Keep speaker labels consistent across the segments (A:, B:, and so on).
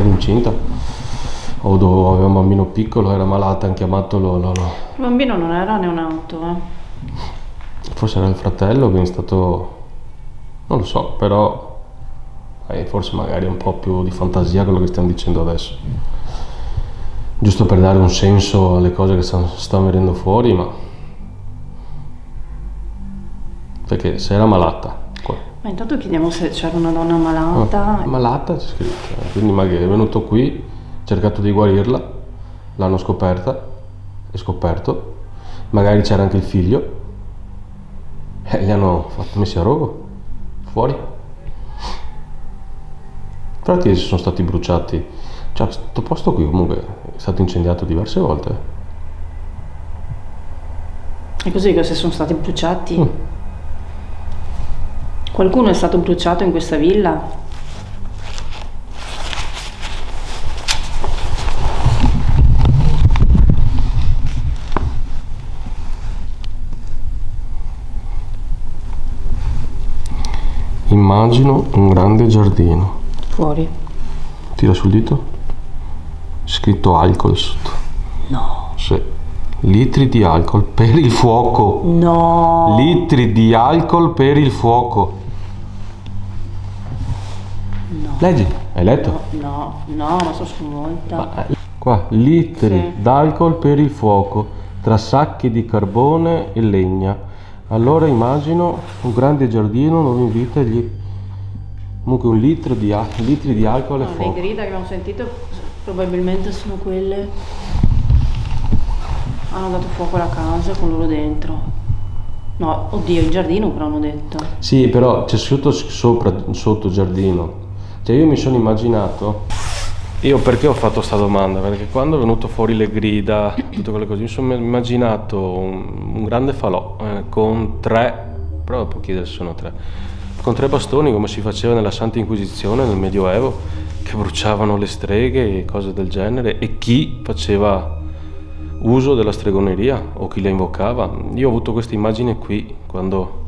A: era incinta o aveva un bambino piccolo, era malata, hanno chiamato
B: Il bambino non era neonato,
A: forse era il fratello, quindi è stato, non lo so, però forse magari un po' più di fantasia quello che stiamo dicendo adesso, giusto per dare un senso alle cose che stanno venendo fuori, ma perché se era malata.
B: Ma intanto chiediamo se c'era una donna malata.
A: Malata c'è scritto, quindi magari è venuto qui, ha cercato di guarirla, l'hanno scoperta e scoperto, magari c'era anche il figlio e li hanno messi a rogo, fuori. Infatti sono stati bruciati, cioè questo posto qui comunque è stato incendiato diverse volte.
B: È così che se sono stati bruciati? Qualcuno è stato bruciato in questa villa?
A: Immagino un grande giardino.
B: Fuori.
A: Tira sul dito. Scritto alcol sotto.
B: No.
A: Sì. Litri di alcol per il fuoco.
B: No.
A: Litri di alcol per il fuoco.
B: No.
A: Leggi, hai letto?
B: No, ma sono sconvolta.
A: Qua, litri
B: Sì.
A: d'alcol per il fuoco, tra sacchi di carbone e legna. Allora immagino un grande giardino dove invita comunque un litro di litri di alcol e
B: Le
A: fuoco.
B: grida che abbiamo sentito probabilmente sono quelle. Hanno dato fuoco alla casa con loro dentro. No, oddio, il giardino però hanno detto.
A: Sì, però c'è sotto giardino. Cioè io mi sono immaginato, io perché ho fatto sta domanda? Perché quando è venuto fuori le grida, tutte quelle cose, mi sono immaginato un grande falò con però può chiedere se sono tre, con tre bastoni come si faceva nella Santa Inquisizione nel Medioevo, che bruciavano le streghe e cose del genere, e chi faceva uso della stregoneria o chi la invocava. Io ho avuto questa immagine qui quando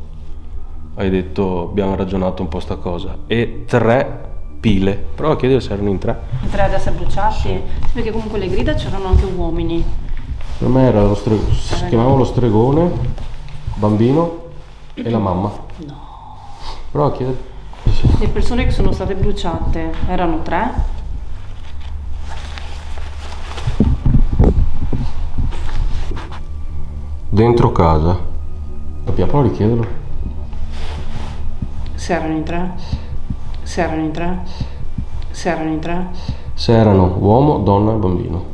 A: hai detto abbiamo ragionato un po' sta cosa, e tre pile, prova a chiedere se erano in tre.
B: I tre ad essere bruciati? Sì, perché comunque le grida c'erano anche uomini.
A: Per me era si chiamava lo stregone, bambino e la mamma.
B: No.
A: Prova a chiedere.
B: Le persone che sono state bruciate erano tre?
A: Dentro casa. Prova a richiederlo.
B: Se erano in tre? Se erano in tre? Se erano in tre?
A: Se erano uomo, donna e bambino.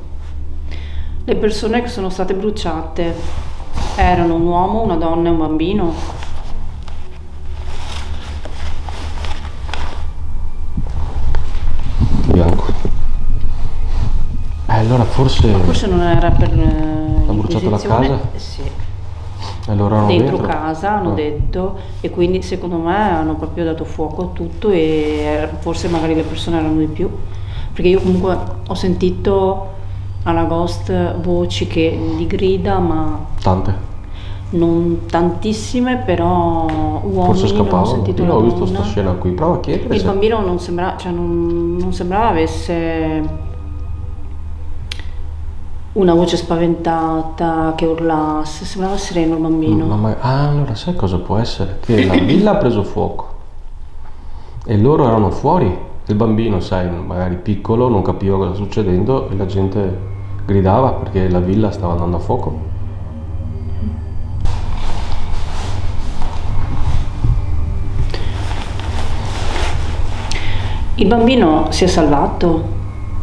B: Le persone che sono state bruciate erano un uomo, una donna e un bambino?
A: Bianco. Allora forse
B: non era per
A: ha bruciato la casa?
B: Sì.
A: Allora erano
B: Dentro casa hanno
A: Ah.
B: detto, e quindi secondo me hanno proprio dato fuoco a tutto, e forse magari le persone erano di più, perché io comunque ho sentito alla Ghost voci di grida, ma
A: Tante.
B: non tantissime, però uomini.
A: Forse
B: Non ho
A: scappavano.
B: sentito
A: Io
B: la
A: ho visto
B: donna.
A: sta scena qui. Prova a chiedere
B: Il
A: se...
B: bambino non sembrava, cioè non sembrava avesse una voce spaventata, che urlasse, sembrava sereno il bambino.
A: allora sai cosa può essere? Che la villa ha preso fuoco e loro erano fuori. Il bambino, sai, magari piccolo, non capiva cosa stava succedendo e la gente gridava perché la villa stava andando a fuoco.
B: Il bambino si è salvato,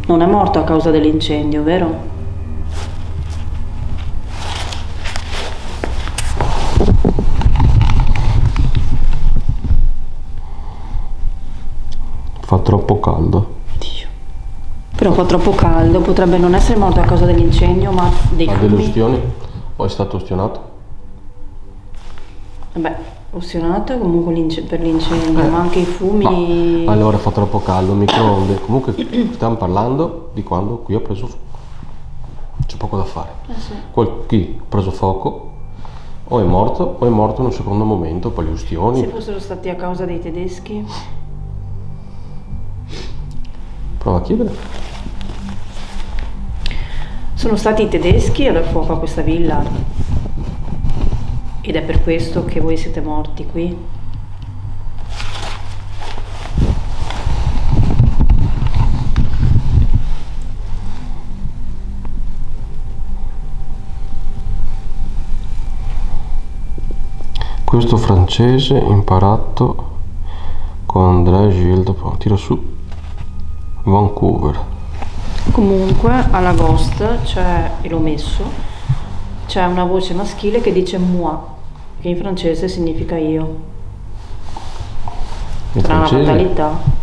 B: non è morto a causa dell'incendio, vero?
A: Fa troppo caldo.
B: Dio. Però fa troppo caldo, potrebbe non essere morto a causa dell'incendio, ma dei
A: Ha
B: fumi.
A: delle ustioni? O è stato ustionato?
B: Vabbè, ustionato comunque per l'incendio, ma anche i fumi.
A: Ma allora fa troppo caldo, microonde. Comunque stiamo parlando di quando qui ha preso fuoco. C'è poco da fare.
B: Sì.
A: Chi ha preso fuoco o è morto in un secondo momento, poi le ustioni.
B: Se fossero stati a causa dei tedeschi?
A: Prova a chiedere.
B: Sono stati i tedeschi a dar fuoco a questa villa ed è per questo che voi siete morti qui?
A: Questo francese imparato con André Gilles, tiro su Vancouver.
B: Comunque alla Ghost c'è, e l'ho messo, c'è una voce maschile che dice moi, che in francese significa io.
A: In
B: Sarà una
A: francese?
B: fatalità.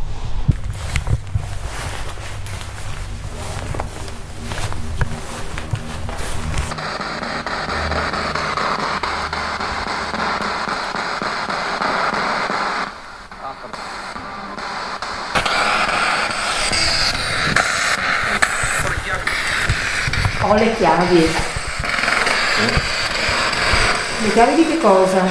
B: Ho le chiavi. Le chiavi di che cosa?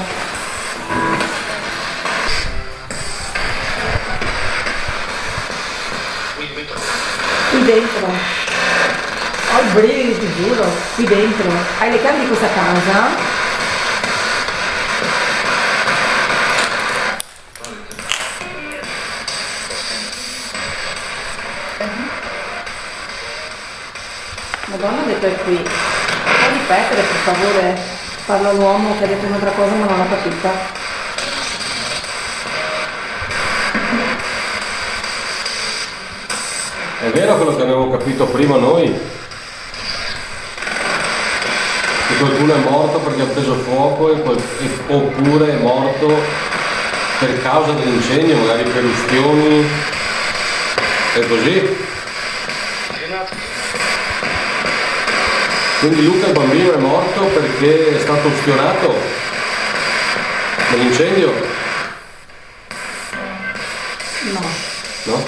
B: Qui dentro. Ho i brividi, ti giuro. Qui dentro. Hai le chiavi di questa casa? Madonna, ha detto è qui. Puoi ripetere per favore? Parla l'uomo che ha detto un'altra cosa ma non l'ho capita.
A: È vero quello che avevamo capito prima noi? Che qualcuno è morto perché ha preso fuoco oppure è morto per causa dell'incendio, magari per ustioni. È così? Quindi Luca il bambino è morto perché è stato ustionato nell'incendio?
B: No.
A: No?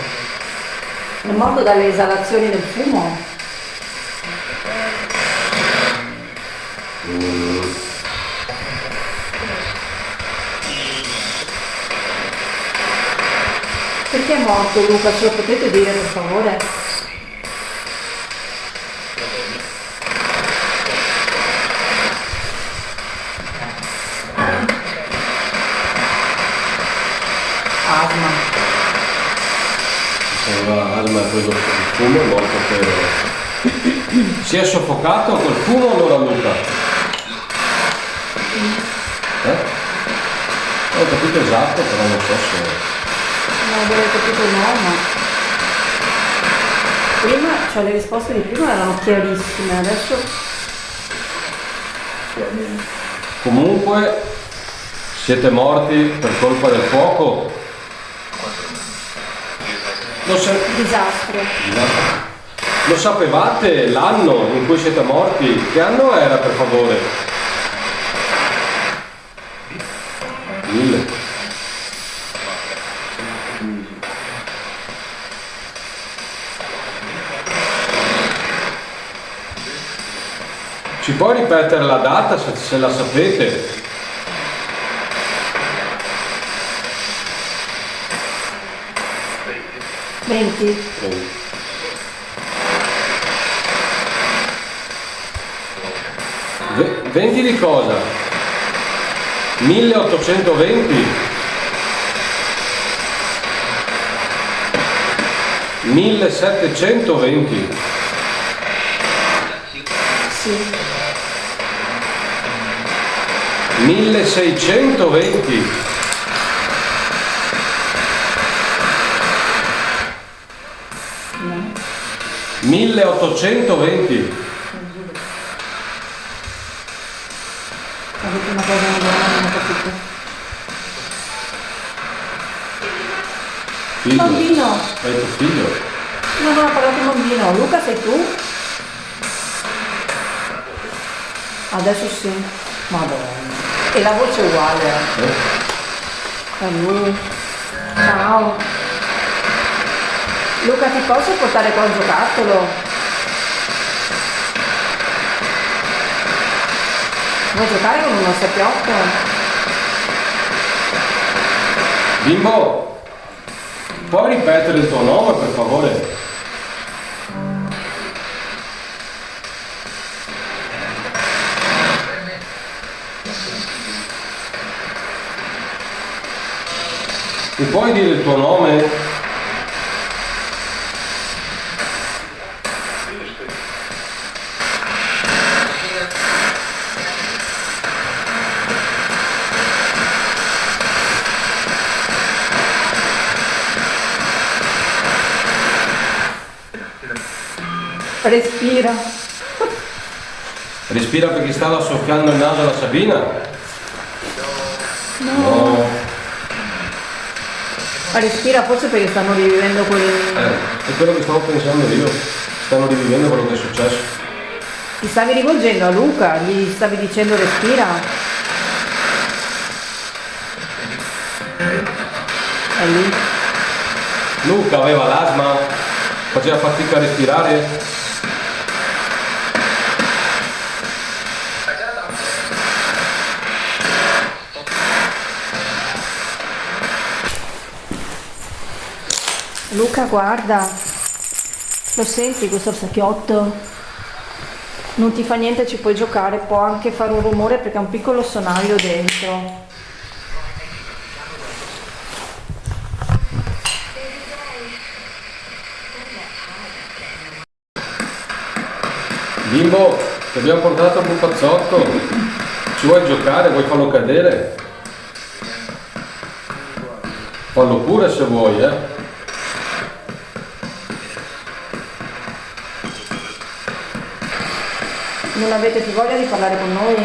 B: È morto dalle esalazioni del fumo? Perché è morto Luca? Ce lo potete dire per favore? Asma.
A: Aveva asma e ha preso il fumo, è morto per... Si è soffocato col fumo allora Luca? Ho capito esatto, però non so se...
B: Non avevo capito no, ma... Prima, cioè le risposte di prima erano chiarissime, adesso...
A: Comunque, siete morti per colpa del fuoco?
B: Disastro.
A: Lo sapevate l'anno in cui siete morti? Che anno era per favore? 1000. Ci puoi ripetere la data se la sapete?
B: Venti.
A: 20 di cosa? 1820? 1720?
B: Sì.
A: 1620?
B: No.
A: 1820?
B: Ha detto una cosa non ho capito.
A: Figlio.
B: Bambino.
A: È tuo figlio?
B: No, no, ha parlato un bambino. Luca, sei tu? Adesso sì. Madonna. E la voce è uguale. Salù. Ciao. Luca, ti posso portare qua un giocattolo? Vuoi giocare con uno sappiotto?
A: Bimbo, puoi ripetere il tuo nome per favore? Mi puoi dire il tuo nome?
B: Respira.
A: Respira perché stava soffiando il naso alla Sabina? No.
B: Ma respira forse perché stanno rivivendo quel...
A: È quello che stavo pensando io. Stanno rivivendo quello che è successo.
B: Ti stavi rivolgendo a Luca, gli stavi dicendo respira. È lì.
A: Luca aveva l'asma, faceva fatica a respirare.
B: Luca, guarda, lo senti questo secchiotto? Non ti fa niente, ci puoi giocare, può anche fare un rumore perché ha un piccolo sonaglio dentro.
A: Bimbo, ti abbiamo portato a pupazzotto. Ci vuoi giocare? Vuoi farlo cadere? Fallo pure se vuoi, eh.
B: Non avete più voglia di parlare con noi?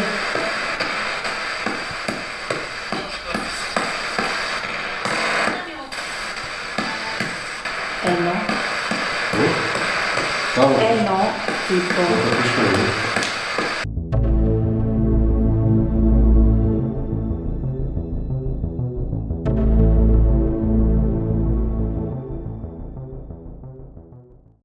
A: No.
B: No, tipo...
A: Non capisco io.